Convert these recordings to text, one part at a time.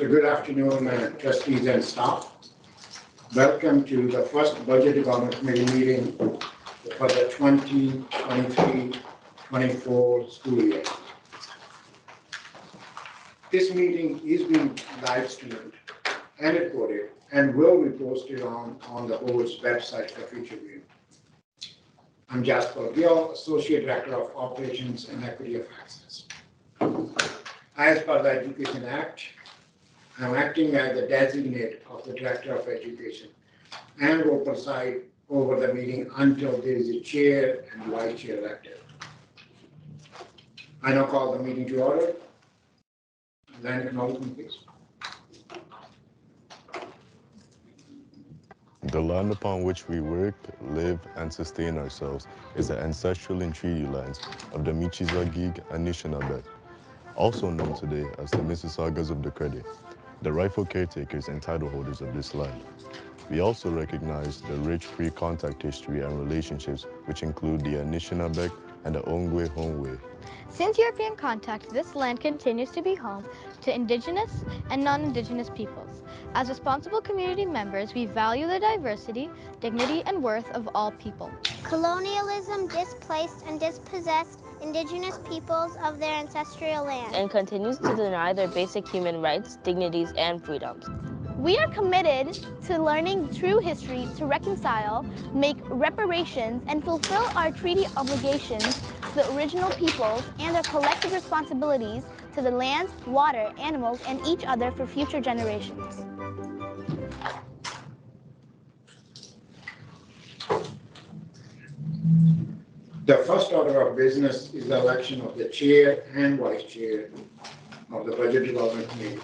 So good afternoon, trustees and staff. Welcome to the first Budget Development Committee meeting for the 2023-24 school year. This meeting is being live streamed and recorded and will be posted on the board's website for future viewing. I'm Jasper Gill, Associate Director of Operations and Equity of Access. As per the Education Act, I'm acting as the designate of the Director of Education and will preside over the meeting until there is a chair and vice chair elected. I now call the meeting to order. Land acknowledgement, please. The land upon which we work, live, and sustain ourselves is the ancestral and treaty lands of the Michizagig and Anishinaabe, also known today as the Mississaugas of the Credit, the rightful caretakers and title holders of this land. We also recognize the rich pre-contact history and relationships which include the Anishinaabe and the Ongwe Hongwe. Since European contact, this land continues to be home to Indigenous and non-Indigenous peoples. As responsible community members, we value the diversity, dignity, and worth of all people. Colonialism displaced and dispossessed Indigenous peoples of their ancestral land and continues to deny their basic human rights, dignities, and freedoms. We are committed to learning true history to reconcile, make reparations, and fulfill our treaty obligations to the original peoples and our collective responsibilities to the lands, water, animals, and each other for future generations. The first order of business is the election of the chair and vice chair of the Budget Development Committee.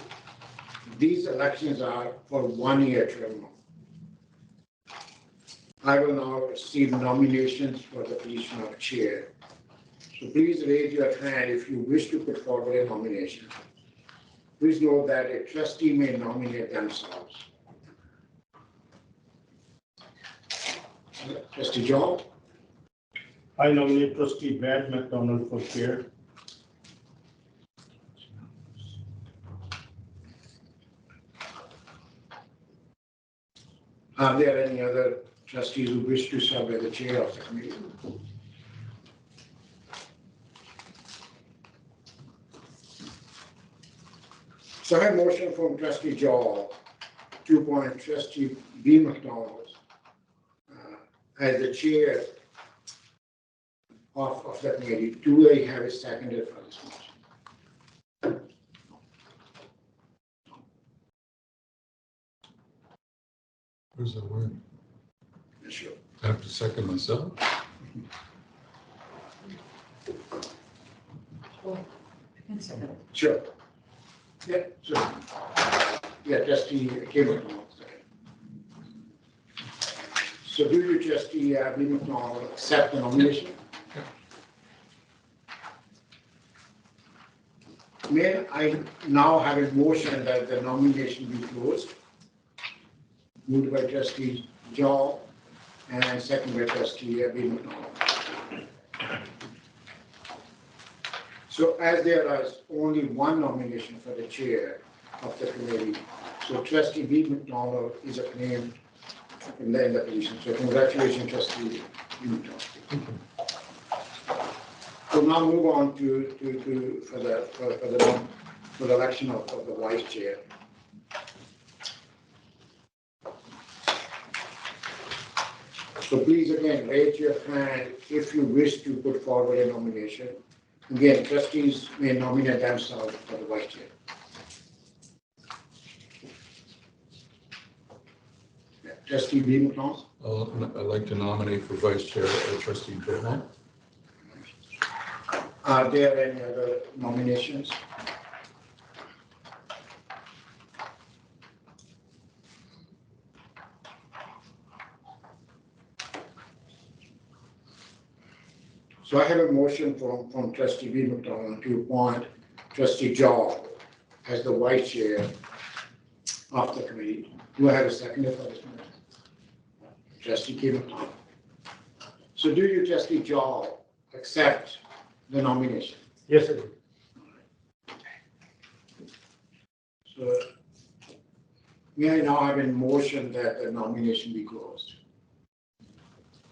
These elections are for 1 year term. I will now receive nominations for the position of chair. So please raise your hand if you wish to put forward a nomination. Please note that a trustee may nominate themselves. Trustee John? I nominate Trustee Brad McDonald for chair. Are there any other trustees who wish to serve as the chair of the committee? So I have a motion from Trustee Jowell to appoint Trustee B. McDonald as the chair of the committee. Do I have a seconder for this motion? Where's that word? Sure. I have to second myself? Sure. Yeah, sure. Yeah, Trustee K. McDonald. So do you, Trustee B. McDonald, accept the nomination? Yeah. May I now have a motion that the nomination be closed? Moved by Trustee Jowell and second by Trustee B. McDonald. So as there is only one nomination for the chair of the committee, so Trustee B. McDonald is acclaimed in the position. So congratulations, Trustee B. McDonald. We'll now move on to the election of the vice chair. So please again raise your hand if you wish to put forward a nomination. Again, trustees may nominate themselves for the vice chair. Yeah, Trustee B. McDonald. I'd like to nominate for vice chair Trustee Britnell. Are there any other nominations? So I have a motion from Trustee B. McDonald to appoint Trustee Jowell as the vice chair of the committee. Do I have a seconder for this motion? Trustee K. McDonald. So do you, Trustee Jowell, accept the nomination? Yes, I do. So May I now have a motion that the nomination be closed?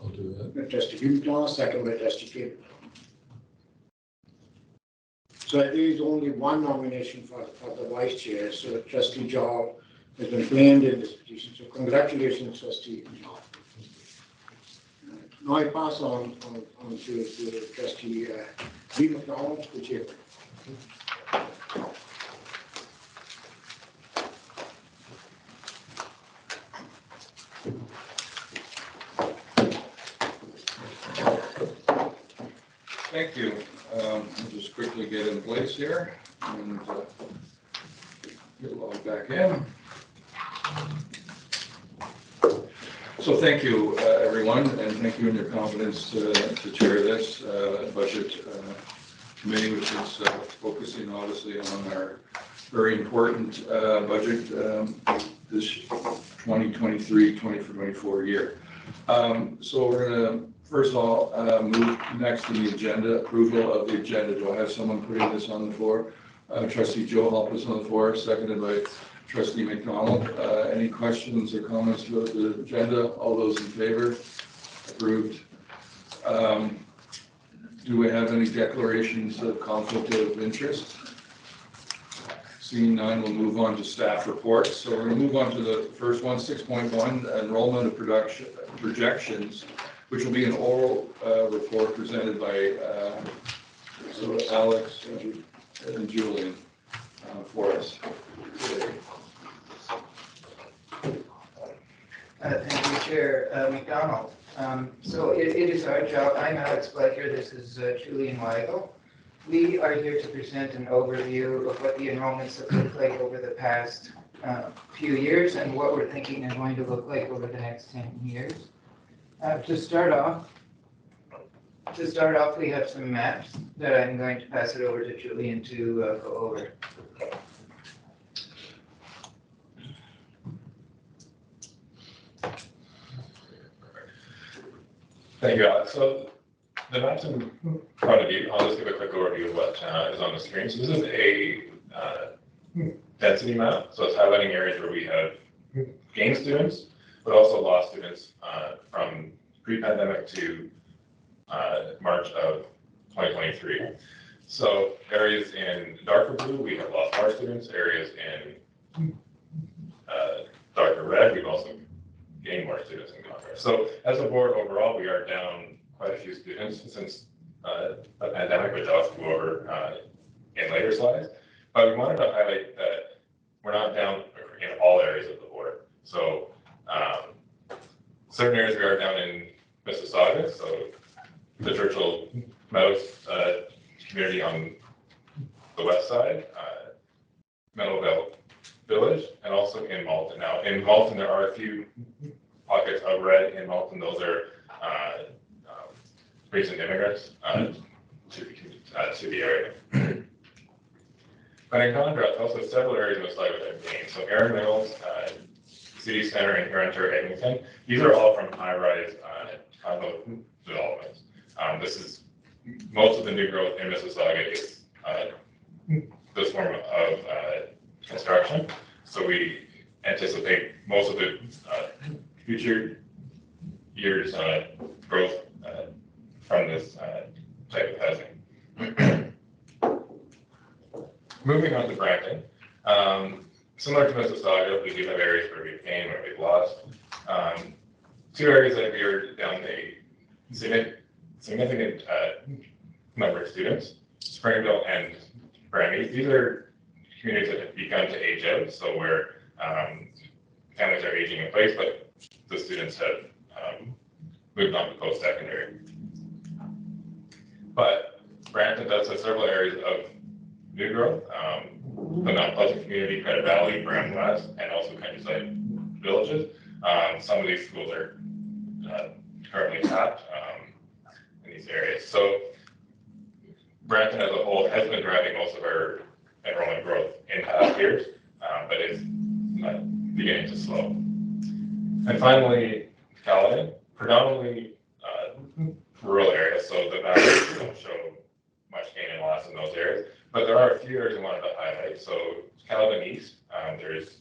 I'll do that. Trustee Peelschools, second by Trustee Campbell. So there is only one nomination for the vice chair, so Trustee Joel has been named in this position, so congratulations, Trustee Joel. Now I pass on to Trustee B. McDonald, the chair. Thank you. I'll just quickly get in place here and get logged back in. So thank you, everyone, and thank you in your confidence to chair this budget committee, which is focusing obviously on our very important budget this 2023-2024 year. So we're going to first of all move next to the agenda, approval of the agenda. Do I have someone putting this on the floor? Trustee Joe help us on the floor, seconded by Trustee McDonald. Any questions or comments about the agenda? All those in favor? Approved. Do we have any declarations of conflict of interest? Seeing none, we'll move on to staff reports. So we're going to move on to the first one, 6.1, enrollment of projections, which will be an oral report presented by Alex and Julian for us today. Thank you, Chair McDonald. So it is our job. I'm Alex Fletcher. This is Julian Weigel. We are here to present an overview of what the enrollments have looked like over the past few years and what we're thinking is going to look like over the next 10 years. To start off, we have some maps that I'm going to pass it over to Julian to go over. Thank you, Alex. So the maps in front of you, I'll just give a quick overview of what is on the screen. So this is a density map. So it's highlighting areas where we have gained students, but also lost students from pre-pandemic to March of 2023. So areas in darker blue, we have lost more students. Areas in darker red, we've also gained more students in contrast. So as a board overall, we are down quite a few students since the pandemic, which I'll go over in later slides. But we wanted to highlight that we're not down in all areas of the board. So certain areas we are down in Mississauga, so the Churchill Meadows community on the west side, Meadowvale Village, and also in Malton. Now, in Malton, there are a few pockets of red in Malton. Those are recent immigrants to the area. But in contrast, also several areas of Mississauga that have gained. So Erin Mills, City Center, and Hurontario Eglinton, these are all from high-rise condo developments. This is most of the new growth in Mississauga is this form of construction. So we anticipate most of the future years growth from this type of housing. Moving on to Brampton. Similar to Mississauga, we do have areas where we've gained, where we've lost. Two areas that we are down a significant number of students, Springville and Granby. These are communities that have begun to age out, so where families are aging in place, but the students have moved on to post-secondary. But Brampton does have several areas of new growth. The Mount Pleasant community, Credit Valley, Graham West, and also countryside villages. Some of these schools are currently tapped in these areas. So Brampton as a whole has been driving most of our enrollment growth in past years, but is beginning to slow. And finally, Caledon, predominantly rural areas, so the values don't show much gain and loss in those areas. But there are a few areas I wanted to highlight. So Caledon East, there's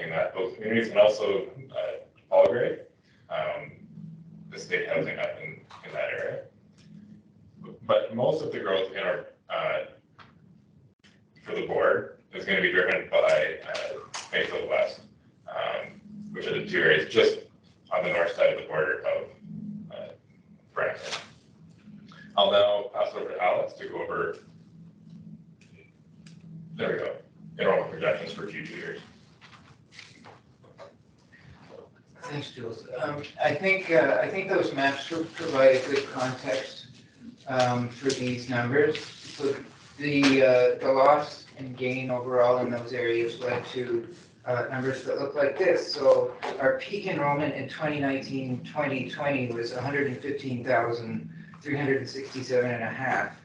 happening in those communities, and also Belgrade, the state housing up in that area. But most of the growth in our for the board is going to be driven by Mayfield West, which are the two areas just on the north side of the border of Brampton. I'll now pass it over to Alex to go over, there we go, enrollment projections for future years. Thanks, Jules. I think those maps will provide a good context for these numbers. So the loss and gain overall in those areas led to numbers that look like this. So our peak enrollment in 2019-2020 was 115,367 and a half.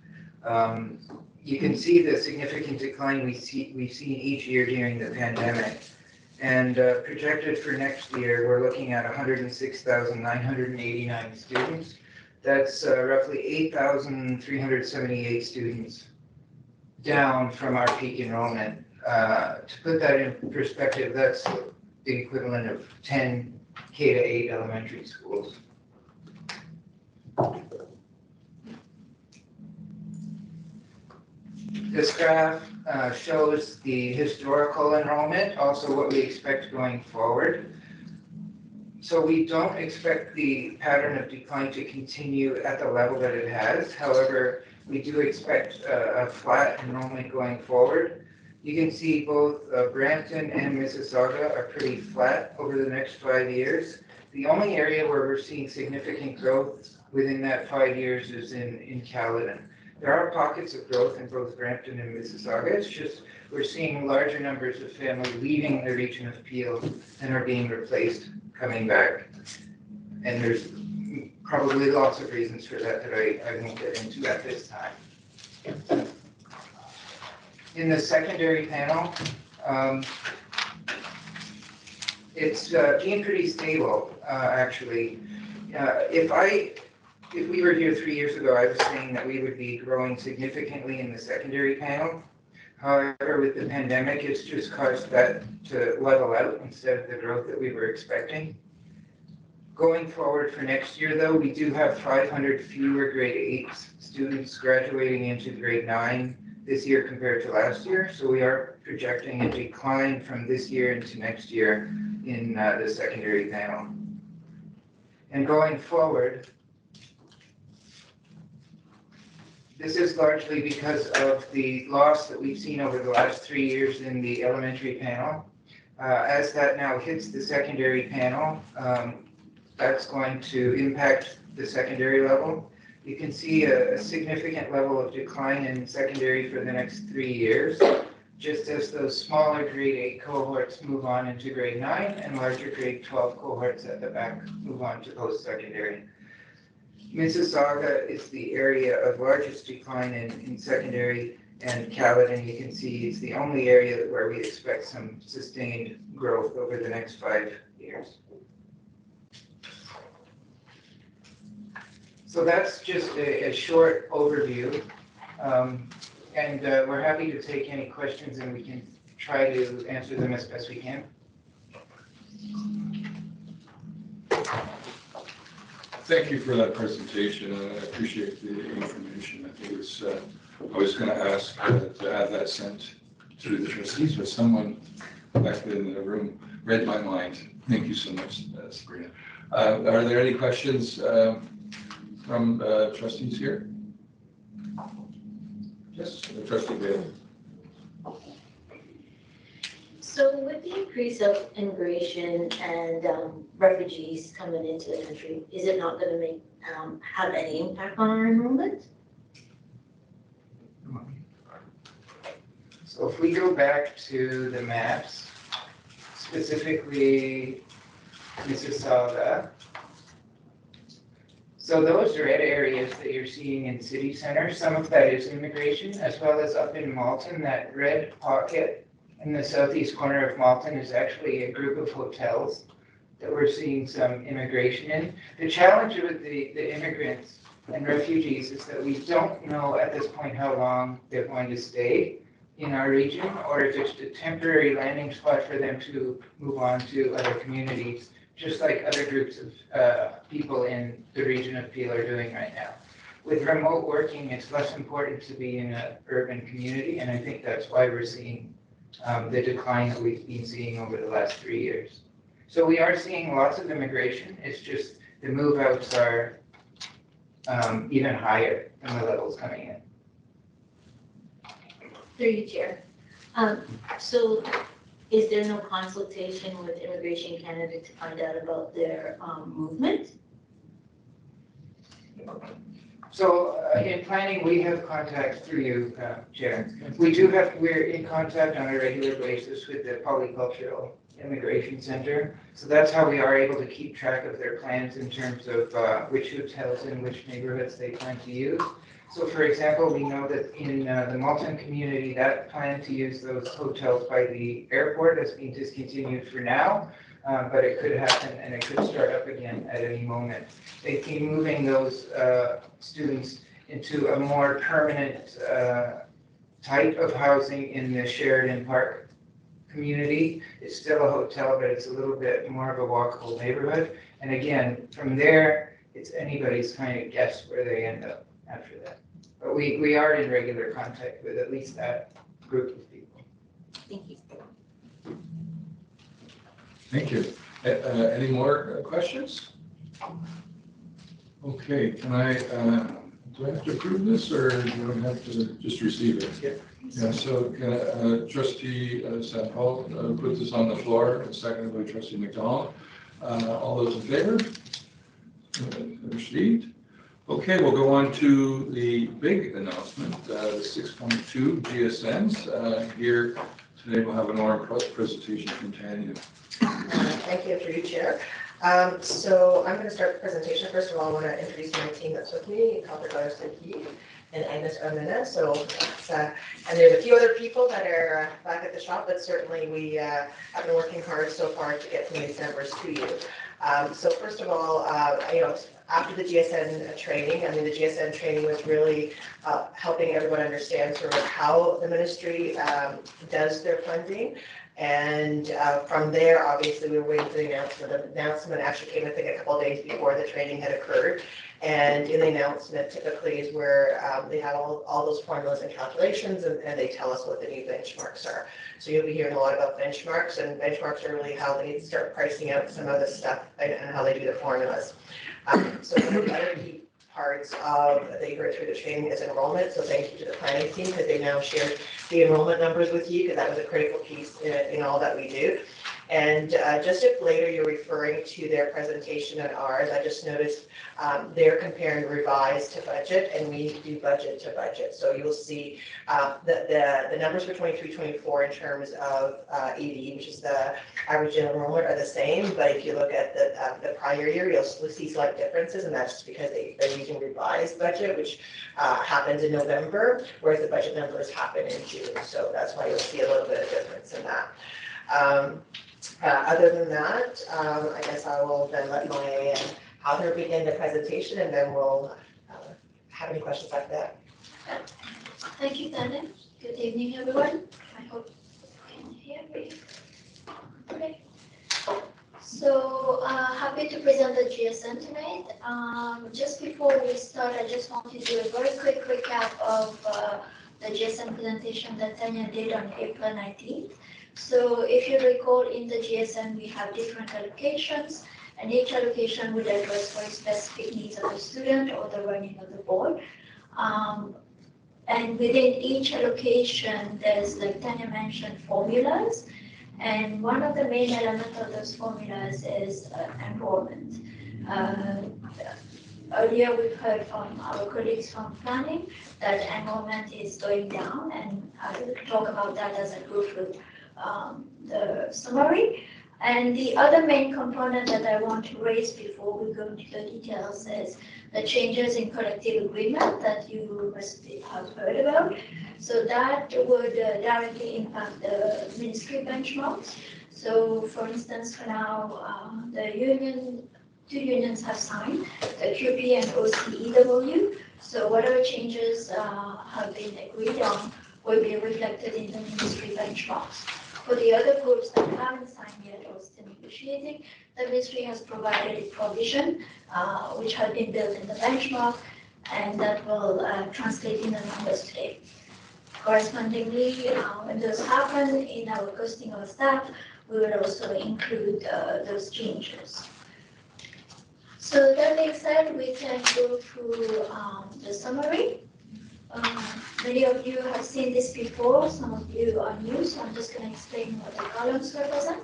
You can see the significant decline we've seen each year during the pandemic. And projected for next year, we're looking at 106,989 students. That's roughly 8,378 students down from our peak enrollment. To put that in perspective, that's the equivalent of 10 K-8 elementary schools. This graph shows the historical enrollment, also what we expect going forward. So we don't expect the pattern of decline to continue at the level that it has. However, we do expect a flat enrollment going forward. You can see both Brampton and Mississauga are pretty flat over the next 5 years. The only area where we're seeing significant growth within that 5 years is in Caledon. There are pockets of growth in both Brampton and Mississauga. It's just we're seeing larger numbers of families leaving the region of Peel and are being replaced coming back. And there's probably lots of reasons for that I won't get into at this time. In the secondary panel, it's been pretty stable, actually. If we were here 3 years ago, I was saying that we would be growing significantly in the secondary panel. However, with the pandemic, it's just caused that to level out instead of the growth that we were expecting. Going forward for next year, though, we do have 500 fewer grade 8 students graduating into grade 9 this year compared to last year. So we are projecting a decline from this year into next year in the secondary panel. And going forward, this is largely because of the loss that we've seen over the last 3 years in the elementary panel. As that now hits the secondary panel, that's going to impact the secondary level. You can see a significant level of decline in secondary for the next 3 years, just as those smaller grade 8 cohorts move on into grade 9 and larger grade 12 cohorts at the back move on to post-secondary. Mississauga is the area of largest decline in secondary, and Caledon, you can see, is the only area where we expect some sustained growth over the next 5 years. So that's just a short overview, and we're happy to take any questions, and we can try to answer them as best we can. Thank you for that presentation. I appreciate the information. I think it's, I was going to ask to have that sent to the trustees, but someone back in the room read my mind. Thank you so much, Sabrina. Are there any questions from trustees here? Yes, Trustee Bailey. So with the increase of immigration and refugees coming into the country, is it not going to make have any impact on our enrollment? So if we go back to the maps, specifically Mississauga, so those red areas that you're seeing in city center, some of that is immigration, as well as up in Malton, that red pocket in the southeast corner of Malton is actually a group of hotels that we're seeing some immigration in. The challenge with the immigrants and refugees is that we don't know at this point how long they're going to stay. in our region, or if it's a temporary landing spot for them to move on to other communities, just like other groups of people in the region of Peel are doing right now. With remote working, it's less important to be in an urban community, and I think that's why we're seeing the decline that we've been seeing over the last 3 years. So we are seeing lots of immigration. It's just the move outs are even higher than the levels coming in. Through you, Chair. So is there no consultation with Immigration Canada to find out about their movement? So in planning, we have contacts through you, Chair. We're in contact on a regular basis with the Polycultural Immigration Center. So that's how we are able to keep track of their plans in terms of which hotels and which neighborhoods they plan to use. So for example, we know that in the Malton community, that plan to use those hotels by the airport has been discontinued for now, but it could happen and it could start up again at any moment. They keep moving those students into a more permanent type of housing in the Sheridan Park community. It's still a hotel, but it's a little bit more of a walkable neighborhood. And again, from there, it's anybody's kind of guess where they end up after that. But we are in regular contact with at least that group of people. Thank you. Thank you. Any more questions? Okay, can I, do I have to approve this or do I have to just receive it? Yeah, so trustee St. Paul put this on the floor, seconded by trustee McDonald. All those in favor? Received. Okay, we'll go on to the big announcement, 6.2 GSNs. Here today we'll have an oral presentation from Tanya. Thank you, through you, Chair. So I'm going to start the presentation. First of all, I want to introduce my team that's with me, Copper Garson and Agnes Armina. So, and there's a few other people that are back at the shop, but certainly we have been working hard so far to get some of these numbers to you. So first of all, after the GSN training, the GSN training was really helping everyone understand sort of how the ministry does their funding. And from there, obviously, we were waiting for the announcement. The announcement actually came, I think, a couple of days before the training had occurred. And in the announcement, typically is where they have all those formulas and calculations, and they tell us what the new benchmarks are. So you'll be hearing a lot about benchmarks, and benchmarks are really how they start pricing out some of this stuff and how they do the formulas. So one of the other key parts of that you heard through the training is enrollment. So thank you to the planning team because they now shared the enrollment numbers with you because that was a critical piece in all that we do. And just if later you're referring to their presentation and ours, I just noticed they're comparing revised to budget and we do budget to budget. So you'll see the numbers for 23-24 in terms of AD, which is the average enrollment, are the same. But if you look at the prior year, you'll see slight differences, and that's just because they're using revised budget, which happens in November, whereas the budget numbers happen in June. So that's why you'll see a little bit of difference in that. Other than that, I guess I will then let my author begin the presentation, and then we'll have any questions after that. Thank you, Tanya. Good evening, everyone. I hope you can hear me. Okay. So happy to present the GSN tonight. Just before we start, I just want to do a very quick recap of the GSN presentation that Tanya did on April 19th. So if you recall, in the GSN, we have different allocations, and each allocation would address very specific needs of the student or the running of the board. And within each allocation, there's, like Tanya mentioned, formulas. And one of the main elements of those formulas is enrollment. Earlier, we've heard from our colleagues from planning that enrollment is going down, and I'll talk about that as I go through the summary. And the other main component that I want to raise before we go into the details is the changes in collective agreement that you must have heard about. So that would directly impact the ministry benchmarks. So for instance, for now, two unions have signed, the QP and OCEW. So whatever changes have been agreed on will be reflected in the ministry benchmarks. For the other groups that haven't signed yet or still negotiating, the ministry has provided a provision which has been built in the benchmark, and that will translate in the numbers today. Correspondingly, when those happen in our costing of staff, we will also include those changes. So that being said, we can go through the summary. Many of you have seen this before, some of you are new, so I'm just going to explain what the columns represent.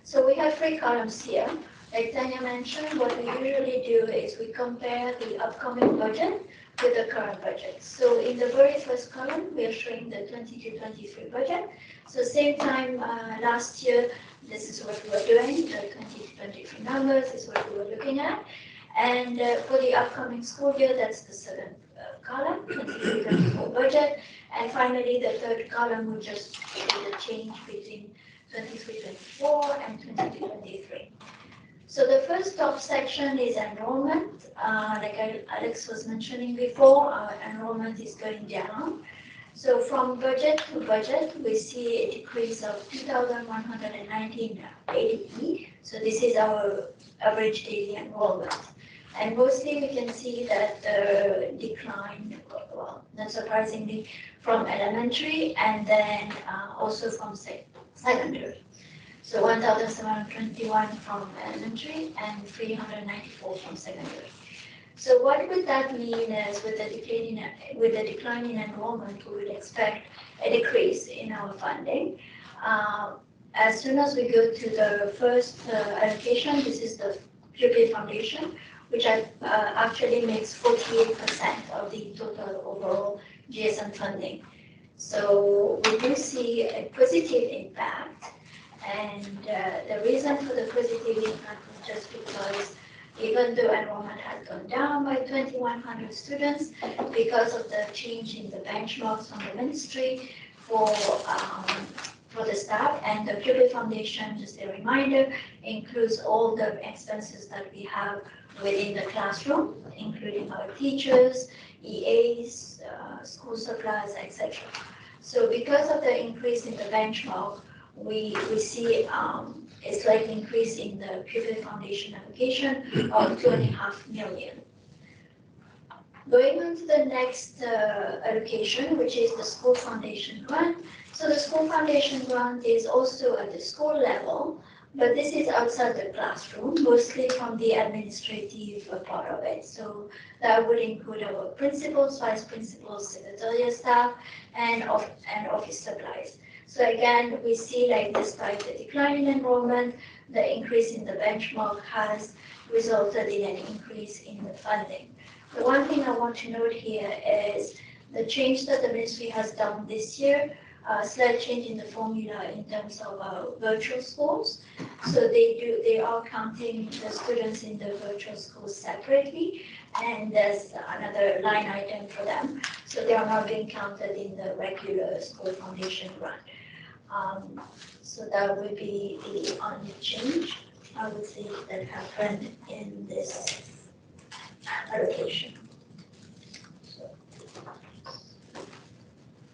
So we have 3 columns here. Like Tanya mentioned, what we usually do is we compare the upcoming budget with the current budget. So in the very first column, we are showing the 22-23 budget. So same time last year, this is what we were doing, the 20-23 numbers is what we were looking at. And for the upcoming school year, that's the 7th column, 23-24 budget. And finally, the 3rd column will just be the change between 23-24 and 22-23. So the first top section is enrollment. Like Alex was mentioning before, our enrollment is going down. So from budget to budget, we see a decrease of 2,119 ADE. So this is our average daily enrollment. And mostly we can see that the decline, well, not surprisingly, from elementary and then also from secondary. So 1,721 from elementary and 394 from secondary. So what would that mean is with the decline in enrollment, we would expect a decrease in our funding. As soon as we go to the first allocation, this is the Pupil Foundation, which actually makes 48% of the total overall GSM funding. So we do see a positive impact. And the reason for the positive impact is just because even though enrollment has gone down by 2,100 students, because of the change in the benchmarks from the ministry for the staff, and the Pupil Foundation, just a reminder, includes all the expenses that we have within the classroom, including our teachers, EAs, school supplies, etc. So because of the increase in the benchmark, we see a slight increase in the Pupil Foundation application of 2.5 million. Going on to the next allocation, which is the School Foundation grant. So the School Foundation grant is also at the school level, but this is outside the classroom, mostly from the administrative part of it. So that would include our principals, vice principals, secretarial staff, and office supplies. So again, we see like despite the decline in enrollment, the increase in the benchmark has resulted in an increase in the funding. The one thing I want to note here is the change that the ministry has done this year, a slight change in the formula in terms of virtual schools. So they are counting the students in the virtual schools separately, and there's another line item for them. So they are not being counted in the regular School Foundation grant. So that would be the only change I would say that happened in this allocation.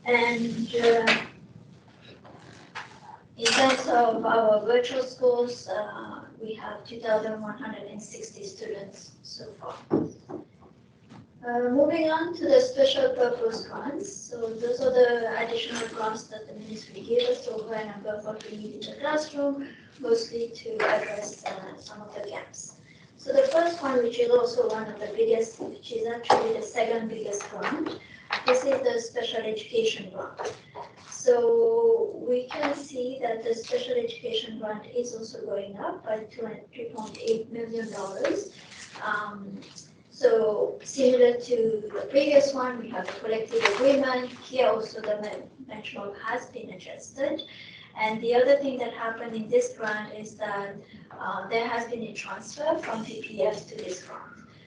And in terms of our virtual schools, we have 2,160 students so far. Moving on to the special purpose grants. So those are the additional grants that the ministry gave us over and above what we need in the classroom, mostly to address some of the gaps. So the first one, which is also one of the biggest, which is actually the second biggest grant, this is the special education grant. So we can see that the special education grant is also going up by $3.8 million. So similar to the previous one, we have a collective agreement. Here also the benchmark has been adjusted. And the other thing that happened in this grant is that there has been a transfer from PPF to this grant.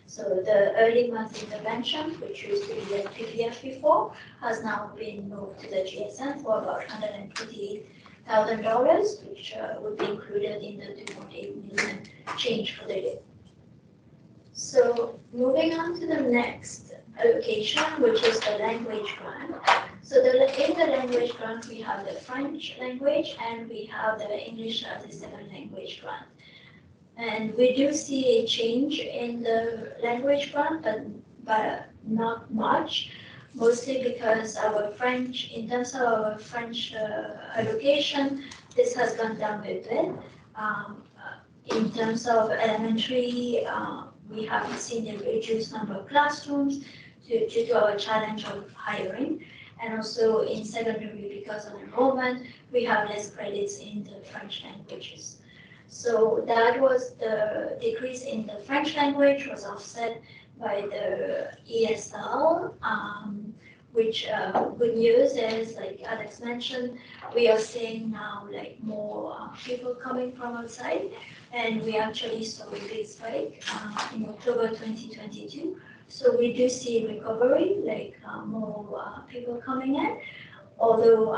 So the early month intervention, which used to be at PPF before, has now been moved to the GSM for about $128,000, which would be included in the 2.8 million change for the year. So moving on to the next allocation, which is the language grant. So in the language grant, we have the French language and we have the English as a second language grant. And we do see a change in the language grant, but not much, mostly because our French, in terms of our French allocation, this has gone down a bit. In terms of elementary, we have seen a reduced number of classrooms due to our challenge of hiring. And also in secondary, because of enrollment, we have less credits in the French languages. So that was the decrease in the French language was offset by the ESL, which good news is, like Alex mentioned, we are seeing now like more people coming from outside, and we actually saw a big spike in October 2022. So we do see recovery, like more people coming in. Although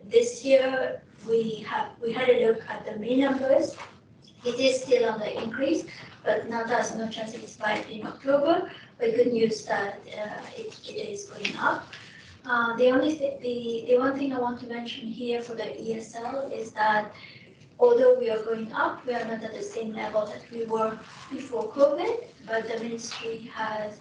this year we had a look at the May numbers. It is still on the increase, but not as much as it spiked in October. But good news that it is going up. The one thing I want to mention here for the ESL is that although we are going up, we are not at the same level that we were before COVID, but the ministry has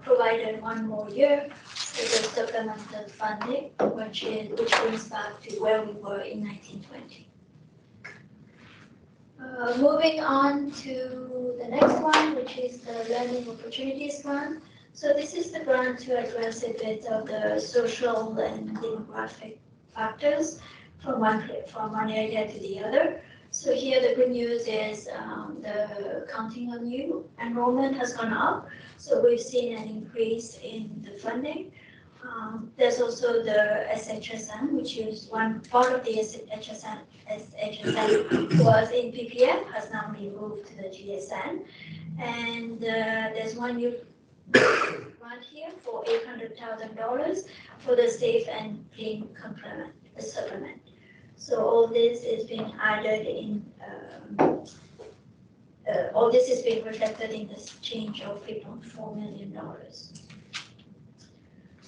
provided one more year for the supplemental funding, which brings back to where we were in 1920. Moving on to the next one, which is the Learning Opportunities Grant. So this is the grant to address a bit of the social and demographic factors from one area to the other. So here the good news is the counting on you enrollment has gone up. So we've seen an increase in the funding. There's also the SHSN, which is one part of the SHSN was in PPF, has now been moved to the GSN. And there's one new grant here for $800,000 for the safe and clean complement, the supplement. So all this is being added in, all this is being reflected in this change of $3.4 million.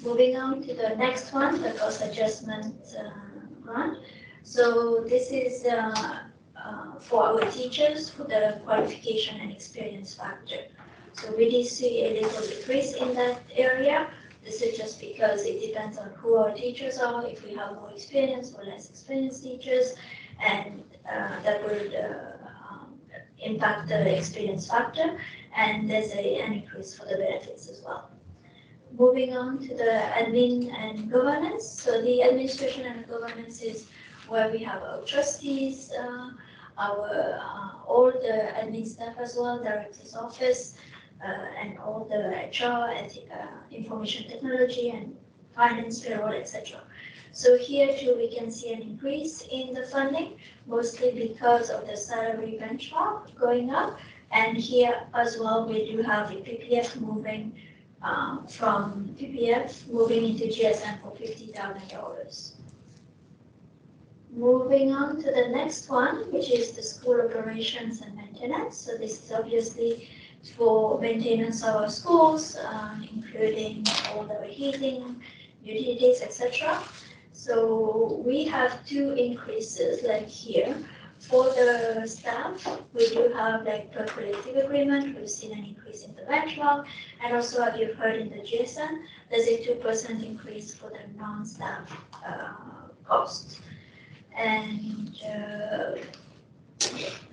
Moving on to the next one, the cost adjustment grant. So this is for our teachers for the qualification and experience factor. So we did see a little decrease in that area. This is just because it depends on who our teachers are, if we have more experience or less experienced teachers, and that would impact the experience factor. And there's an increase for the benefits as well. Moving on to the admin and governance. So the administration and governance is where we have our trustees, all the admin staff as well, director's office, and all the HR, information technology, and finance, payroll, etc. So here too we can see an increase in the funding, mostly because of the salary benchmark going up. And here as well we do have the PPF moving from PPF moving into GSM for $50,000. Moving on to the next one, which is the school operations and maintenance. So this is obviously for maintenance of our schools, including all the heating, utilities, etc. So we have two increases like here. For the staff, we do have like per collective agreement, we've seen an increase in the benchmark, and also as you've heard in the GSN, there's a 2% increase for the non-staff costs. And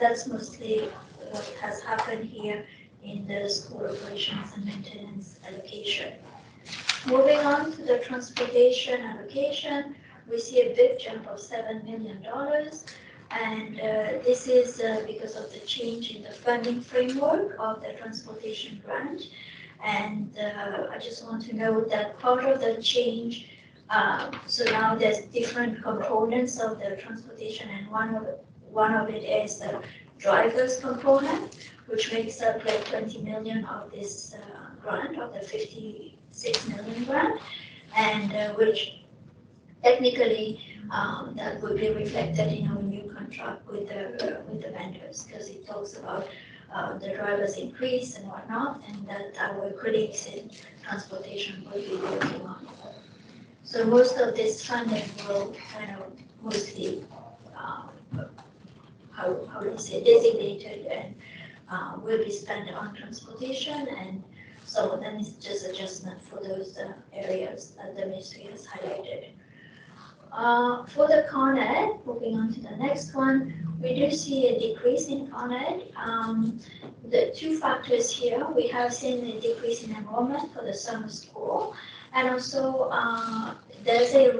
that's mostly what has happened here in the school operations and maintenance allocation. Moving on to the transportation allocation, we see a big jump of $7 million. And this is because of the change in the funding framework of the transportation grant. And I just want to note that part of the change, so now there's different components of the transportation, and one of it is the driver's component, which makes up like 20 million of this grant, of the 56 million grant, and which technically that would be reflected in our new contract with the vendors, because it talks about the drivers increase and whatnot, and that our colleagues in transportation will be working on. So most of this funding will kind of mostly, how do you say, designated and will be spent on transportation, and some of them is just adjustment for those areas that the ministry has highlighted. For the Con Ed, moving on to the next one, we do see a decrease in Con Ed. The two factors here, we have seen a decrease in enrollment for the summer school, and also there's a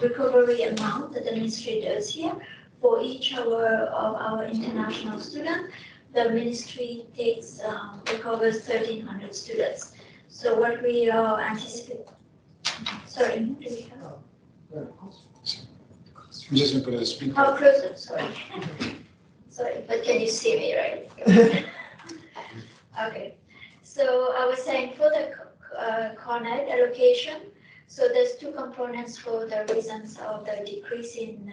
recovery amount that the ministry does here. For each hour of our international student, the ministry recovers 1,300 students. So what we are anticipating, sorry, do we have? I'm just gonna put it as speaker. Oh, closer, sorry. Sorry, but can you see me, right? Okay, so I was saying for the Con Ed allocation, so there's two components for the reasons of the decrease in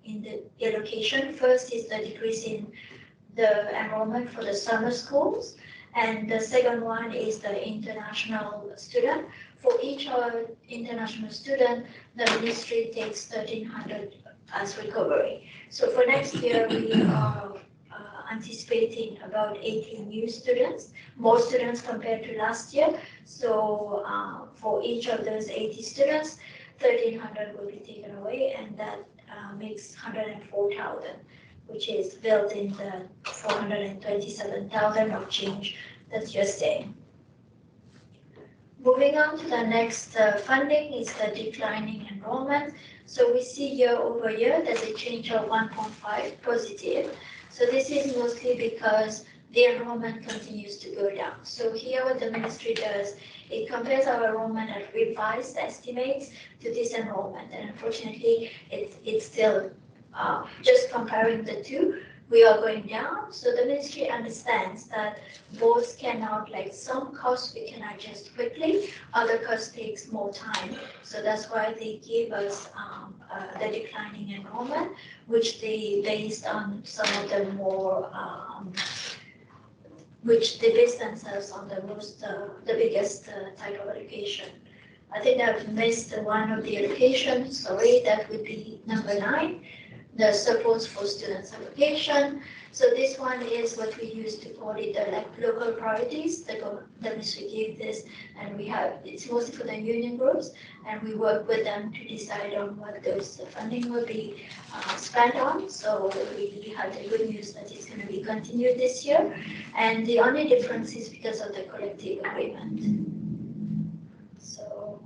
the allocation. First is the decrease in the enrollment for the summer schools, and the second one is the international student. For each international student, the ministry takes 1,300 as recovery. So for next year, we are anticipating about 80 new students, more students compared to last year. So for each of those 80 students, 1,300 will be taken away, and that makes 104,000, which is built in the 427,000 of change that you're saying. Moving on to the next funding is the declining enrollment. So we see year over year, there's a change of 1.5 positive. So this is mostly because the enrollment continues to go down. So here what the ministry does, it compares our enrollment at revised estimates to this enrollment. And unfortunately, it's still just comparing the two, we are going down. So the ministry understands that both cannot, like some costs we can adjust quickly, other costs takes more time. So that's why they give us the declining enrollment, which they based on some of the more, which they based themselves on the most, the biggest type of allocation. I think I've missed one of the allocations, sorry, that would be number 9. The supports for students allocation. So this one is what we use to call it the local priorities. The ministry gave this, and we have, it's mostly for the union groups, and we work with them to decide on what those funding will be spent on. So we had the good news that it's going to be continued this year, and the only difference is because of the collective agreement. So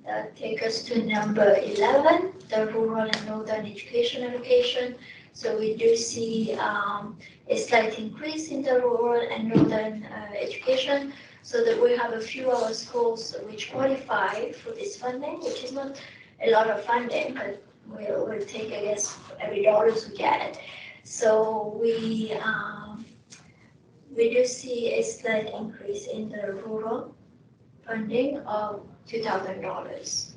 that takes us to number 11, the rural and northern education allocation. So we do see a slight increase in the rural and northern education, so that we have a few of our schools which qualify for this funding, which is not a lot of funding, but we'll take, I guess, every dollar we get. So we do see a slight increase in the rural funding of $2,000.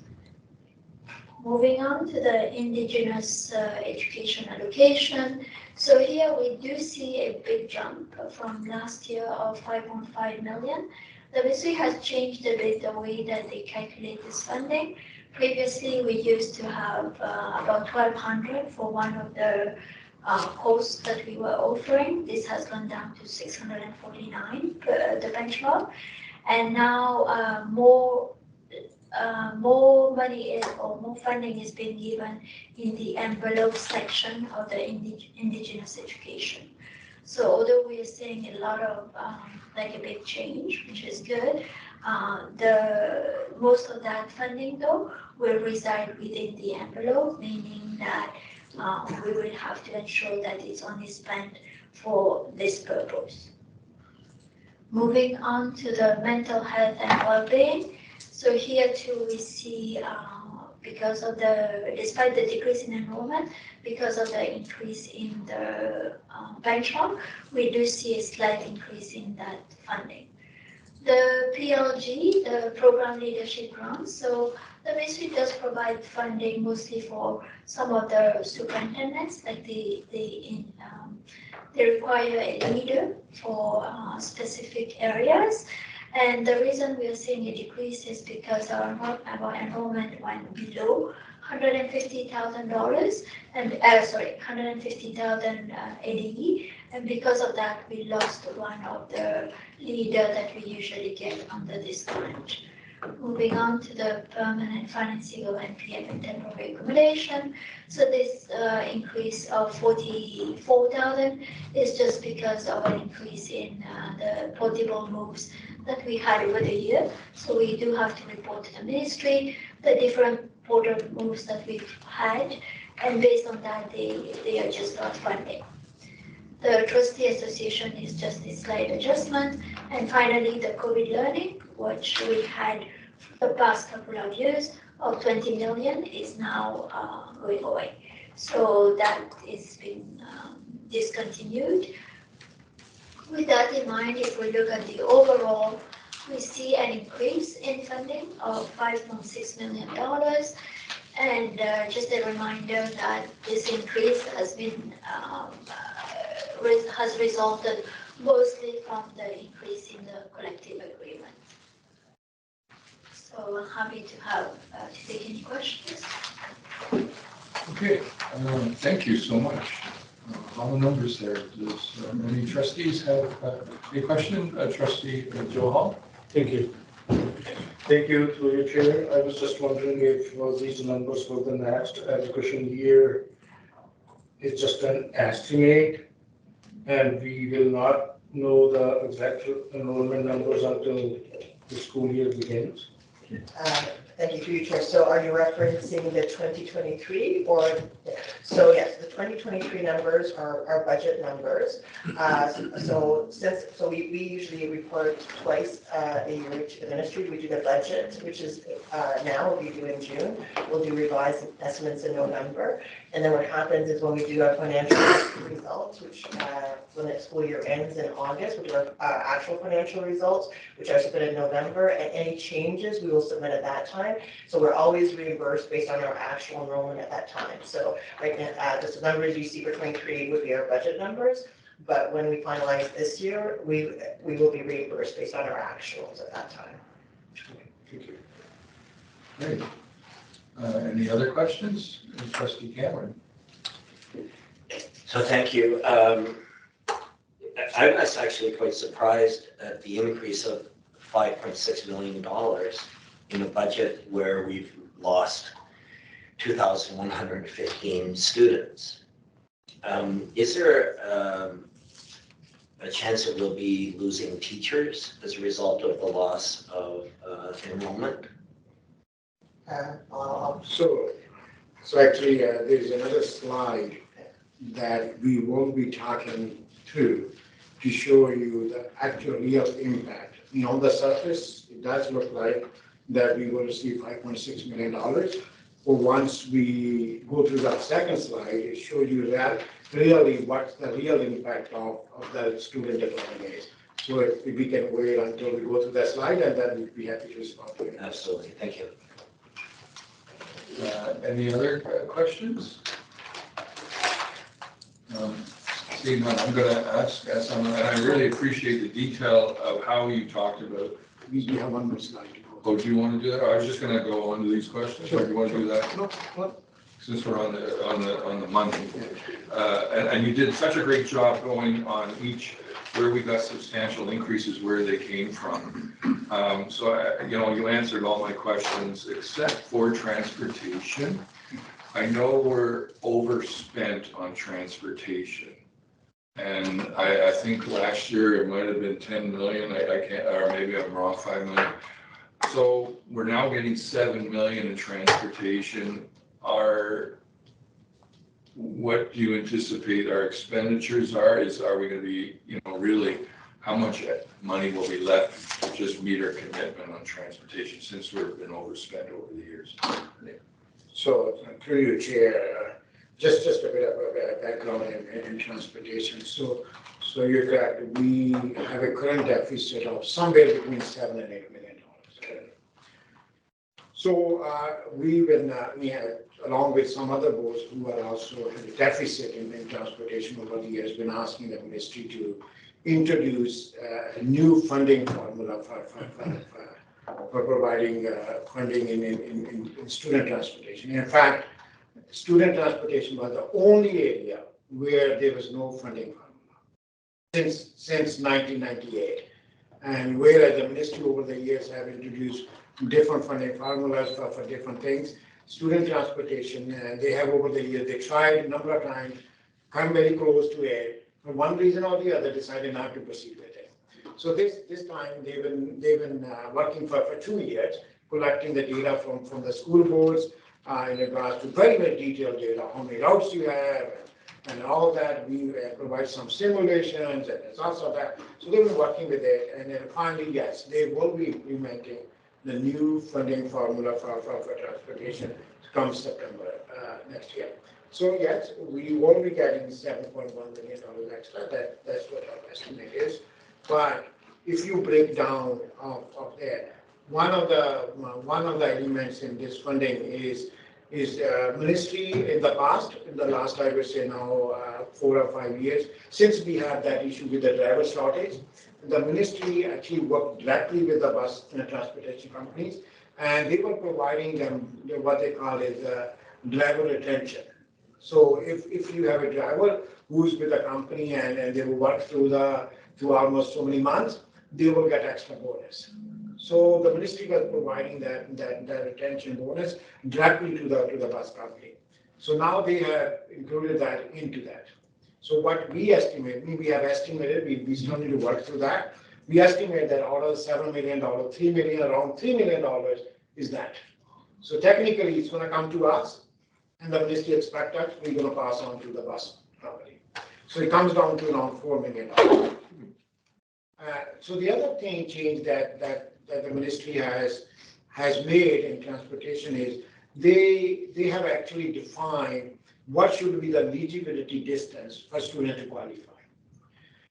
Moving on to the indigenous education allocation. So here we do see a big jump from last year of 5.5 million. The ministry has changed a bit the way that they calculate this funding. Previously, we used to have about 1,200 for one of the courses that we were offering. This has gone down to 649 per the benchmark. And now more money is, or more funding is being given in the envelope section of the indigenous education. So although we are seeing a lot of like a big change, which is good, the most of that funding though will reside within the envelope, meaning that we will have to ensure that it's only spent for this purpose. Moving on to the mental health and well-being. So here too we see, because of despite the decrease in enrollment, because of the increase in the benchmark, we do see a slight increase in that funding. The PLG, the Program Leadership Grants, so the ministry does provide funding mostly for some of the superintendents, like they require a leader for specific areas. And the reason we are seeing a decrease is because our enrollment went below $150,000 and, sorry, 150,000 ADE. And because of that, we lost one of the leader that we usually get under this grant. Moving on to the permanent financing of NPF and temporary accommodation. So this increase of 44,000 is just because of an increase in the portable moves that we had over the year. So we do have to report to the ministry the different portable moves that we've had, and based on that, they are just not funding. The trustee association is just a slight adjustment. And finally, the COVID learning, which we had for the past couple of years of 20 million is now going away. So that is being discontinued. With that in mind, if we look at the overall, we see an increase in funding of $5.6 million. And just a reminder that this increase has been has resulted mostly from the increase in the collective agreement. So I'm happy to have to take any questions. Okay, thank you so much. All the numbers there. Does any trustees have a question? Trustee Joe Hall? Thank you. Thank you through your chair. I was just wondering if these numbers for the next education year is just an estimate and we will not know the exact enrollment numbers until the school year begins. Thank you, through your chair. So are you referencing the 2023 or, so yes, the 2023 numbers are our budget numbers. So we usually report twice a year to the ministry. We do the budget, which is now we do in June. We'll do revised estimates in November. And then what happens is when we do our financial results, which when the school year ends in August, we'll do our actual financial results, which are submitted in November, and any changes we will submit at that time. So we're always reimbursed based on our actual enrollment at that time. So right now, the numbers you see for 23 would be our budget numbers, but when we finalize this year, we will be reimbursed based on our actuals at that time. Thank you. Great. Any other questions? Trustee Cameron. So thank you. I was actually quite surprised at the increase of $5.6 million in a budget where we've lost 2,115 students. Is there a chance that we'll be losing teachers as a result of the loss of enrollment? So actually, there's another slide that we will be talking to show you the actual real impact. On the surface, it does look like that we will receive $5.6 million. But once we go through that second slide, it shows you that really what's the real impact of the student decline is. So if we can wait until we go through that slide, and then we'd be happy to respond to it. Absolutely, thank you. Any other questions? Seeing none, I'm going to ask someone, and I really appreciate the detail of how you talked about. We do have one more slide to go. Oh, do you want to do that? I was just going to go on to these questions. Sure. Or do you want to do that? No. Since we're on the money, and you did such a great job going on each where we got substantial increases, where they came from. So you answered all my questions except for transportation. I know we're overspent on transportation, and I think last year it might have been 10 million. I can't, or maybe I'm wrong, 5 million. So we're now getting 7 million in transportation. What do you anticipate our expenditures are? Are we going to be, really, how much money will be left to just meet our commitment on transportation since we've been overspent over the years? So through your chair, just a bit of a background in transportation. So you're correct. We have a current deficit of somewhere between $7 and $8 million. So we have, along with some other boards who are also have a deficit in transportation over the years, been asking the ministry to introduce a new funding formula for providing funding in student transportation. In fact, student transportation was the only area where there was no funding formula since 1998. And whereas the ministry over the years have introduced different funding formulas for different things, student transportation, they have over the years, they tried a number of times, come very close to it, for one reason or the other, decided not to proceed with it. So this time, they've been working for 2 years, collecting the data from the school boards in regards to very, very detailed data, how many routes you have, and all that. We provide some simulations and results of that. So they've been working with it, and then finally, yes, they will be implementing the new funding formula for transportation come September next year. So yes, we will be getting $7.1 million extra. That's what our estimate is. But if you break down of that, one of the elements in this funding is ministry in the last I would say now 4 or 5 years, since we have that issue with the driver shortage, the ministry actually worked directly with the bus and transportation companies, and they were providing them what they call is driver retention. So if you have a driver who's with a company and they will work through almost so many months, they will get extra bonus. So the ministry was providing that retention bonus directly to the bus company. So now they have included that into that. So what we estimate, we have estimated, we still need to work through that. We estimate that out of $7 million, around $3 million is that. So technically, it's going to come to us, and the ministry expects us, we're going to pass on to the bus company. So it comes down to around $4 million. So the other change that the ministry has made in transportation is they have actually defined what should be the eligibility distance for students to qualify.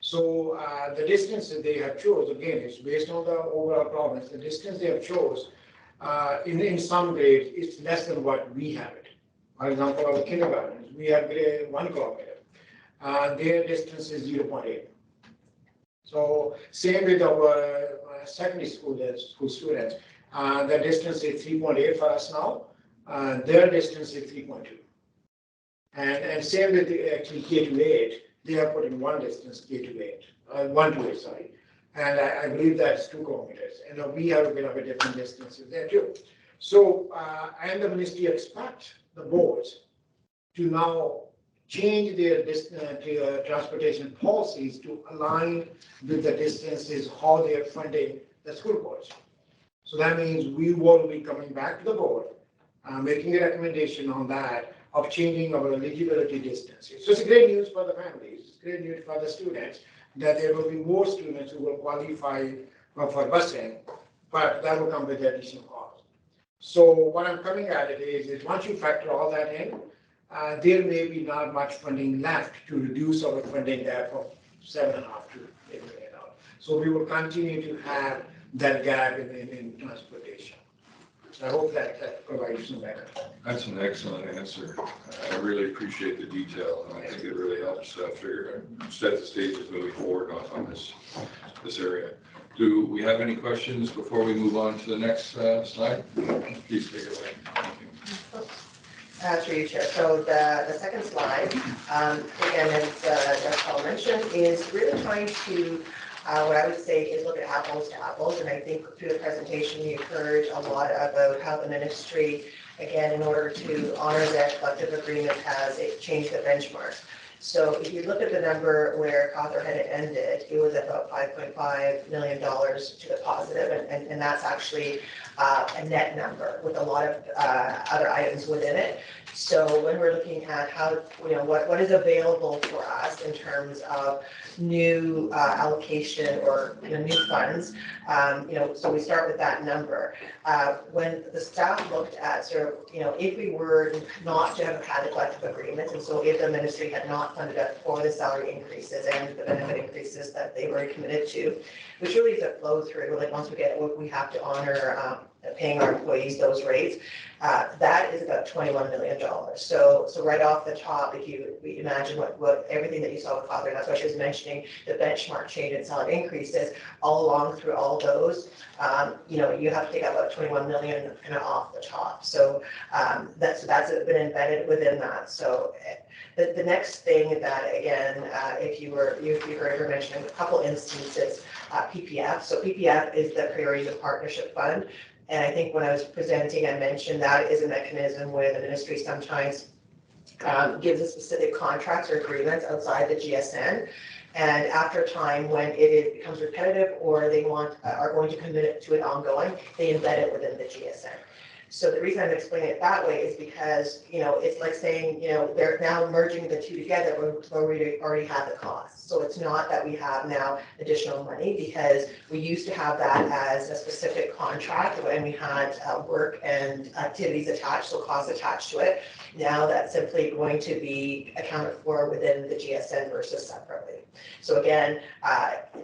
So the distance that they have chose, again, it's based on the overall province. The distance they have chose in some grades, it's less than what we have it. For example, our kindergartens, we have grade 1 kilometer. Their distance is 0.8. So same with our secondary school students. The distance is 3.8 for us now. Their distance is 3.2. And same with actually K to 8, they have put in one distance, K to 8, 1 to 8, sorry. And I believe that's 2 kilometers. And we have a bit of a different distances there too. So, and the ministry expects the boards to now change their transportation policies to align with the distances, how they are funding the school boards. So that means we will be coming back to the board, making a recommendation on that of changing our eligibility distances. So it's great news for the families, it's great news for the students, that there will be more students who will qualify for busing, but that will come with additional cost. So what I'm coming at it is once you factor all that in, there may be not much funding left to reduce our funding gap from $7.5 to $8 million. So we will continue to have that gap in transportation. So I hope that provides some better. That's an excellent answer. I really appreciate the detail, and I think it really helps set the stages moving forward on this area. Do we have any questions before we move on to the next slide? Please take it away. Through you, Chair. So the second slide, again, as Paul mentioned, is really trying to, what I would say is look at apples to apples. And I think through the presentation, you heard a lot about how the ministry, again, in order to honor that collective agreement, has changed the benchmarks. So if you look at the number where Cawthor had ended, it was about $5.5 million to the positive, and that's actually a net number with a lot of other items within it. So when we're looking at how, what is available for us in terms of new allocation or new funds, so we start with that number. When the staff looked at sort of, if we were not to have had a collective agreement, and so if the ministry had not funded us for the salary increases and the benefit increases that they were committed to, which really is a flow through, like once we get what we have to honor paying our employees those rates, that is about $21 million. So right off the top, if you imagine what everything that you saw with Catherine, that's why she was mentioning the benchmark change in salary increases all along through all those, you have to take out about 21 million kind of off the top. So that's been embedded within that. So the next thing that, again, if you heard her mentioning a couple instances, PPF. So PPF is the Priorities of Partnership Fund. And I think when I was presenting, I mentioned that is a mechanism where the ministry sometimes gives us specific contracts or agreements outside the GSN. And after a time when it becomes repetitive or they are going to commit to it ongoing, they embed it within the GSN. So the reason I'm explaining it that way is because, it's like saying, they're now merging the two together where we already have the cost. So it's not that we have now additional money, because we used to have that as a specific contract when we had work and activities attached, so costs attached to it. Now that's simply going to be accounted for within the GSN versus separately. So again,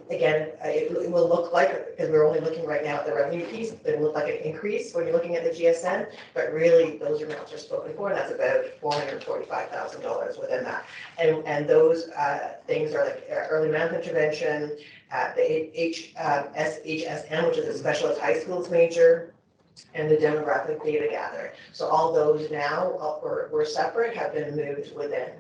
it will look like, because we're only looking right now at the revenue piece, it will look like an increase when you're looking at the GSN, but really those amounts are spoken for, and that's about $445,000 within that. And those things are like early math intervention, the HSM, which is a specialist high schools major, and the demographic data gathering. So all those now were separate, have been moved within.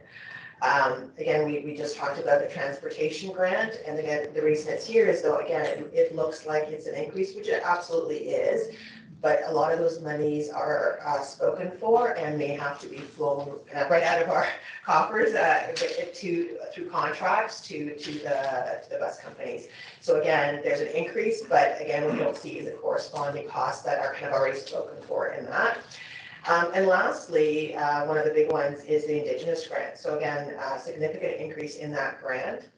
Again, we just talked about the transportation grant, and again, the reason it's here is, though, again, it looks like it's an increase, which it absolutely is, but a lot of those monies are spoken for and may have to be flown right out of our coffers through contracts to the bus companies. So again, there's an increase, but again, we don't see the corresponding costs that are kind of already spoken for in that. And lastly, one of the big ones is the Indigenous grant. So again, a significant increase in that grant,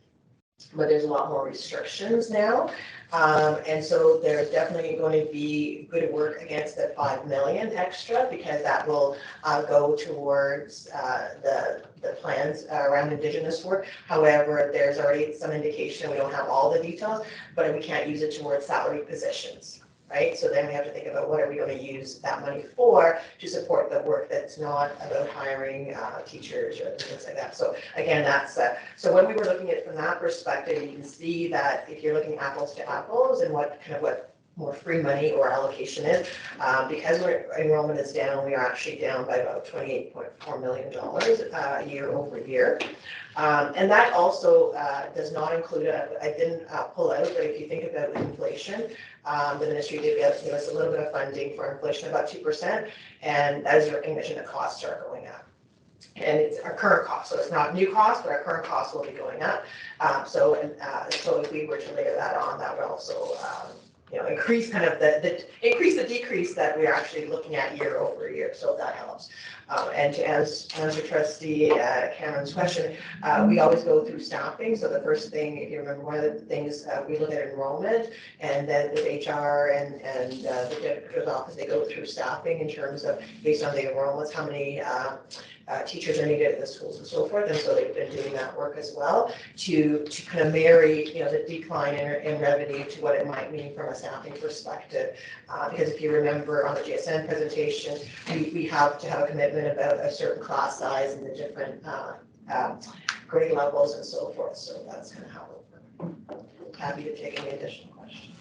but there's a lot more restrictions now. And so there's definitely going to be good work against the 5 million extra, because that will go towards the plans around Indigenous work. However, there's already some indication, we don't have all the details, but we can't use it towards salary positions. Right? So then we have to think about what are we going to use that money for to support the work that's not about hiring teachers or things like that. So again, that's so when we were looking at it from that perspective, you can see that if you're looking apples to apples and what more free money or allocation is, because our enrollment is down, we are actually down by about $28.4 million year over year. And that also does not include, I didn't pull out, but if you think about inflation, the ministry did give us a little bit of funding for inflation, about 2%, and that is a recognition that costs are going up. And it's our current cost, so it's not new cost, but our current costs will be going up. So if we were to layer that on, that would also increase kind of the decrease that we're actually looking at year over year. So that helps. And to answer Trustee Cameron's question, we always go through staffing. So the first thing, if you remember, one of the things we look at enrollment, and then with HR and the director's office, they go through staffing in terms of based on the enrollments, how many teachers are needed in the schools and so forth. And so they've been doing that work as well to kind of marry the decline in revenue to what it might mean from a staffing perspective. Because if you remember on the GSN presentation, we have to have a commitment about a certain class size and the different grade levels and so forth. So that's kind of how it works. Happy to take any additional questions.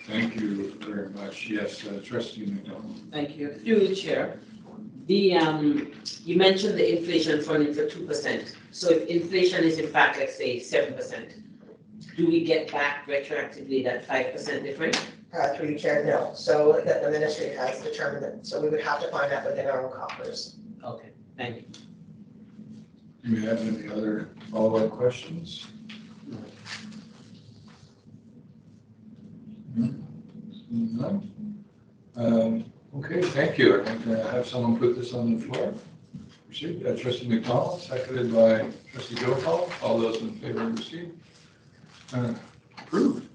Thank you very much. Yes, Trustee McDonald. Thank you. Through the chair. You mentioned the inflation funding for 2%. So if inflation is in fact, let's say 7%, do we get back retroactively that 5% difference? Through the chair, no. So that the ministry has determined it. So we would have to find that within our own coffers. Okay, thank you. Do we have any other follow-up questions? None? Okay, thank you. I'm going to have someone put this on the floor. Proceed. Trustee McDonald, seconded by Trustee Joe. All those in favor receive. Approved.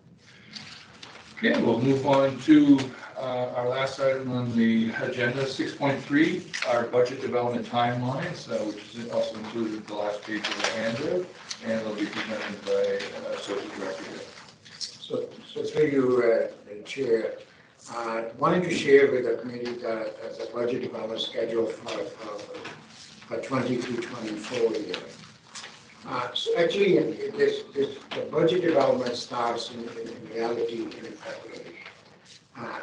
Okay, we'll move on to our last item on the agenda, 6.3, our budget development timelines, which is also included in the last page of the handout, and it'll be presented by Associate Director. So So through you, Chair, wanted to share with the committee the budget development schedule for 23-24 year. So actually, the budget development starts in reality in February.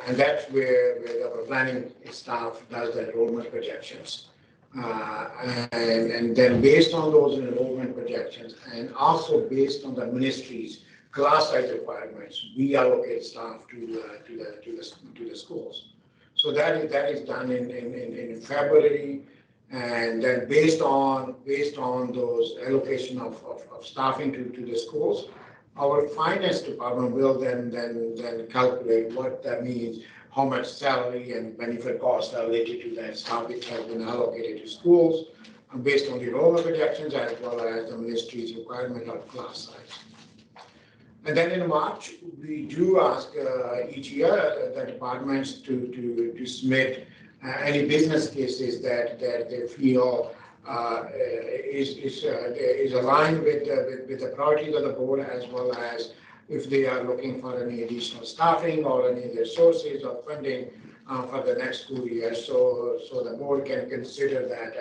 And that's where the planning staff does the enrollment projections. And then based on those enrollment projections and also based on the ministry's class size requirements, we allocate staff to the schools. So that is done in February, and then based on those allocation of staffing to the schools, our finance department will then calculate what that means, how much salary and benefit costs are related to that staff which has been allocated to schools, based on the enrollment projections as well as the ministry's requirement of class size. And then in March, we do ask each year the departments to submit any business cases that they feel is aligned with the priorities of the board, as well as if they are looking for any additional staffing or any resources or funding for the next school year. So the board can consider that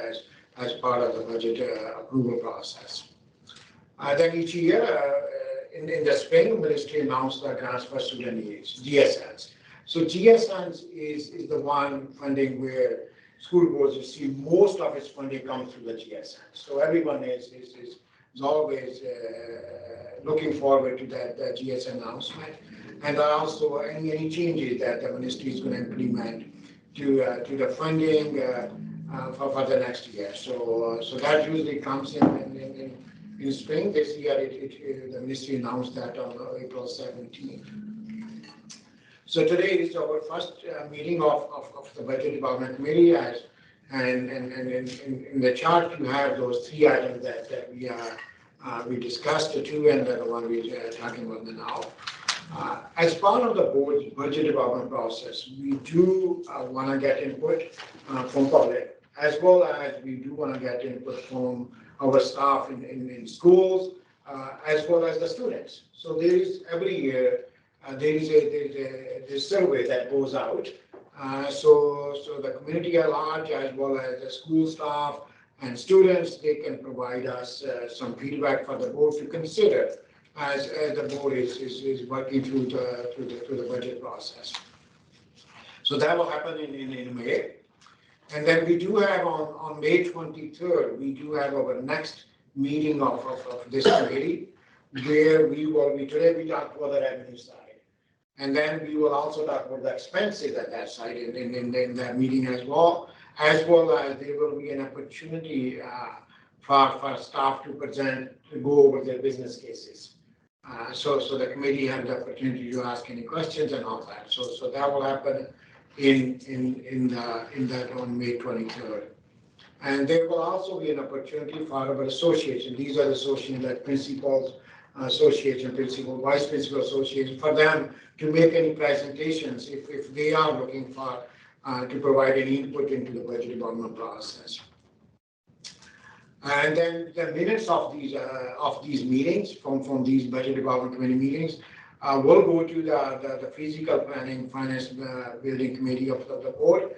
as part of the budget approval process. Then each year, in the spring, ministry announced the grants for student needs, GSNs. So GSNs is the one funding where school boards receive most of its funding comes through the GSNs. So everyone is always looking forward to that GSN announcement, and also any changes that the ministry is going to implement to the funding for the next year. So that usually comes in spring. This year, the ministry announced that on April 17th. So today is our first meeting of the Budget Development Committee, and in the chart you have those three items that we discussed, the two and the one we are talking about now. As part of the board's budget development process, we do want to get input from public, as well as we do want to get input from our staff in schools, as well as the students. So there is every year there is a survey that goes out. So the community at large, as well as the school staff and students, they can provide us some feedback for the board to consider as the board is working through the budget process. So that will happen in May. And then we do have on May 23rd, we do have our next meeting of this committee, where today we talked about the revenue side. And then we will also talk about the expenses at that side in that meeting as well as there will be an opportunity for staff to go over their business cases. So the committee has the opportunity to ask any questions and all that. So that will happen in that on May 23rd. And there will also be an opportunity for our association. These are the associations like principals association, principal, vice principal association, for them to make any presentations if they are looking for to provide any input into the budget development process. And then the minutes of these meetings from these budget development committee meetings will go to the physical planning finance building committee of the board.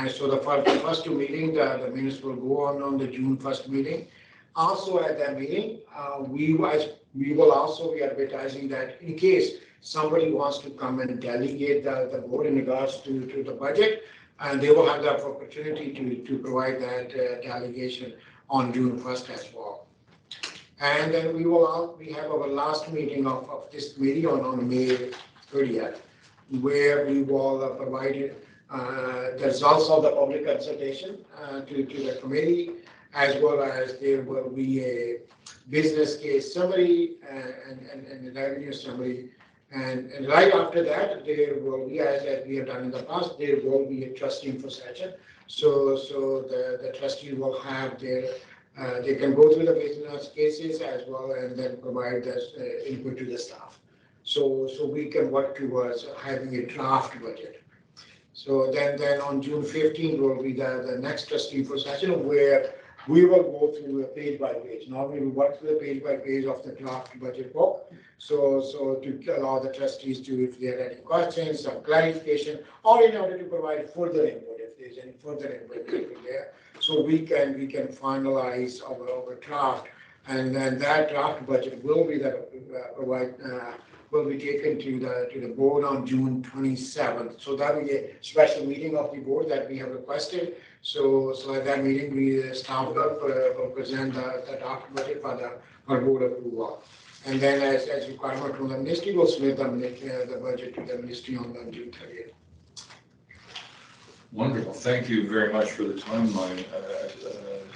So the first two meetings, the minutes will go on the June 1st meeting. Also at that meeting, we will also be advertising that in case somebody wants to come and delegate the board in regards to the budget, and they will have the opportunity to provide that delegation on June 1st as well. And then we have our last meeting of this committee on May 30th, where we will provide the results of the public consultation to the committee, as well as there will be a business case summary and a revenue summary. And right after that, there will be, as we have done in the past, there will be a trustee info session. So the trustee will have they can go through the business cases as well and then provide the input to the staff. So we can work towards having a draft budget. So then on June 15th will be the next trustee info session, where we will go through a page by page. Normally, we work through the page by page of the draft budget book. So to allow the trustees to, if they have any questions, some clarification, or in order to provide further input, if there's any further input there. So we can finalize our draft, and then that draft budget will be will be taken to the board on June 27th. So that will be a special meeting of the board that we have requested. So at that meeting, we staff will present the draft budget for board approval. And then as requirement from the ministry, we'll submit the budget to the ministry on June 30th. Wonderful. Thank you very much for the timeline.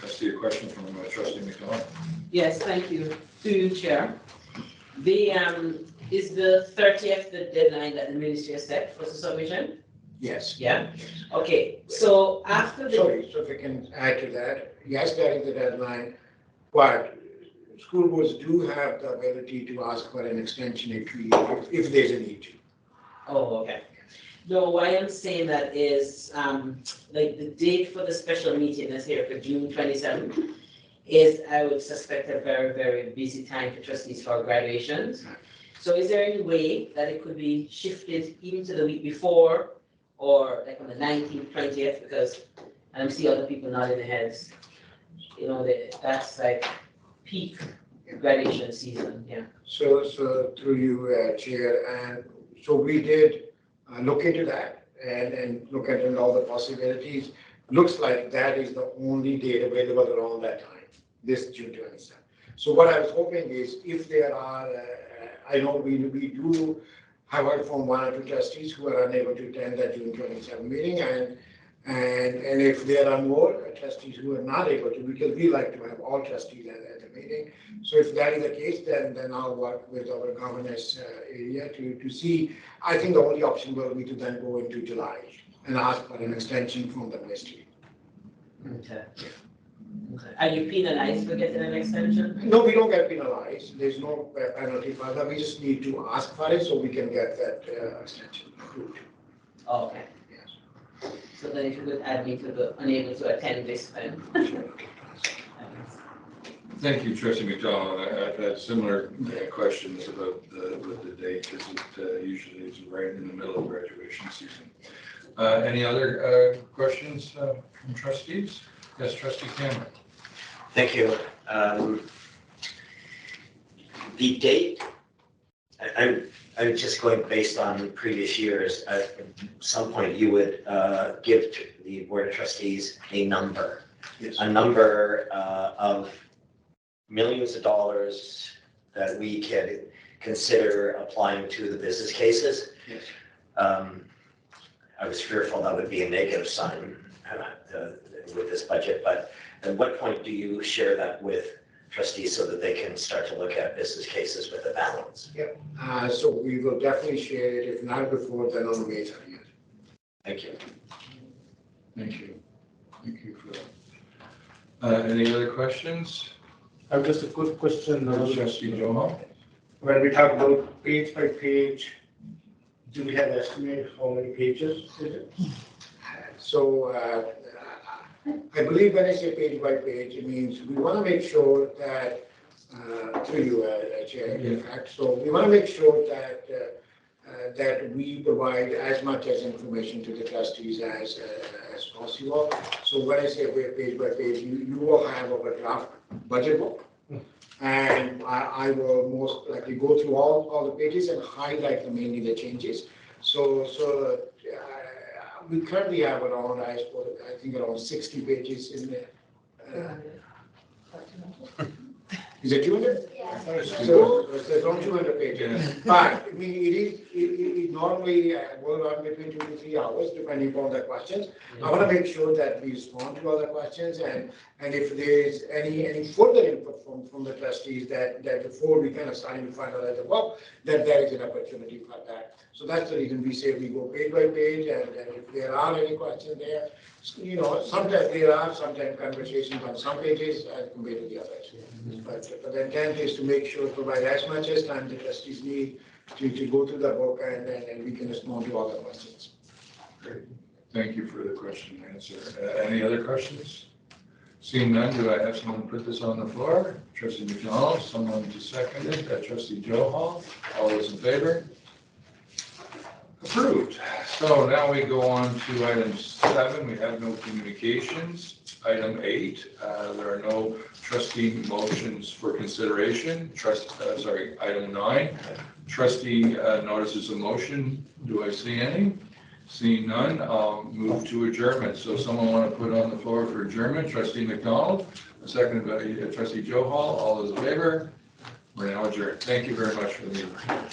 I see a question from Trustee McDonald. Yes, thank you. To you, Chair. Is the 30th the deadline that the ministry has set for the submission? Yes. Yeah? Okay, so after the... Sorry, so if I can add to that, yes, that is the deadline, but school boards do have the ability to ask for an extension if there's a need to. Oh, okay. No, why I'm saying that is, like the date for the special meeting is here for June 27th is, I would suspect, a very, very busy time for trustees for graduations. So is there any way that it could be shifted even to the week before, or like on the 19th, 20th, because I'm seeing other people nodding their heads. You know, that's like peak graduation season, yeah. So through you, Chair, and so we did look into that and look at all the possibilities. Looks like that is the only date available around that time, this June 27th. So what I was hoping is if there are, I know we do have heard from one or two trustees who are unable to attend that June 27 meeting, and if there are more trustees who are not able to, because we like to have all trustees at the meeting. So if that is the case, then I'll work with our governance area to see. I think the only option will be to then go into July and ask for an extension from the ministry. Okay. Are you penalized for getting an extension? No, we don't get penalized. There's no penalty for that. We just need to ask for it so we can get that extension approved. Oh, okay. Yes. So then if you could add me to the unable to attend this then. Thank you, Trustee McDonald. I've had similar questions about the date, because it usually is right in the middle of graduation season. Any other questions from trustees? Yes, Trustee Cameron. Thank you. The date, I'm just going based on previous years. At some point, you would give to the Board of Trustees a number. Yes. A number of millions of dollars that we could consider applying to the business cases. Yes. I was fearful that would be a negative sign with this budget, but at what point do you share that with trustees so that they can start to look at business cases with a balance? Yep. So we will definitely share it, if not before, then on May 30th. Thank you. Thank you. Thank you for that. Any other questions? I have just a quick question. Trustee Johan? When we talk about page by page, do we have estimate how many pages is it? So I believe when I say page by page, it means we want to make sure that, through you, Chair, in fact, so we want to make sure that that we provide as much as information to the trustees as possible. So when I say page by page, you will have our draft budget book. And I will most likely go through all the pages and highlight mainly the changes. So we currently have around, I think around 60 pages in there. Is it 200? Yeah. So it's around 200 pages. But I mean, it normally will run between 2 to 3 hours, depending upon the questions. I want to make sure that we respond to all the questions, and if there is any further input from the trustees that before we kind of starting to finalize the book, that there is an opportunity for that. So that's the reason we say we go page by page, and if there are any questions there, you know, sometimes there are conversations on some pages as compared to the others. But the intent is to make sure provide as much as time the trustees need to go through the book, and we can respond to all the questions. Great. Thank you for the question and answer. Any other questions? Seeing none, do I have someone put this on the floor? Trustee McDonald, someone to second it, trustee Joe Hall, all those in favor? Approved. So now we go on to item 7, we have no communications. Item 8, there are no trustee motions for consideration. Item 9, trustee notices of motion. Do I see any? Seeing none, I'll move to adjournment. So someone want to put on the floor for adjournment? Trustee McDonald, seconded by trustee Joe Hall. All those in favor? We're now adjourned. Thank you very much for the meeting.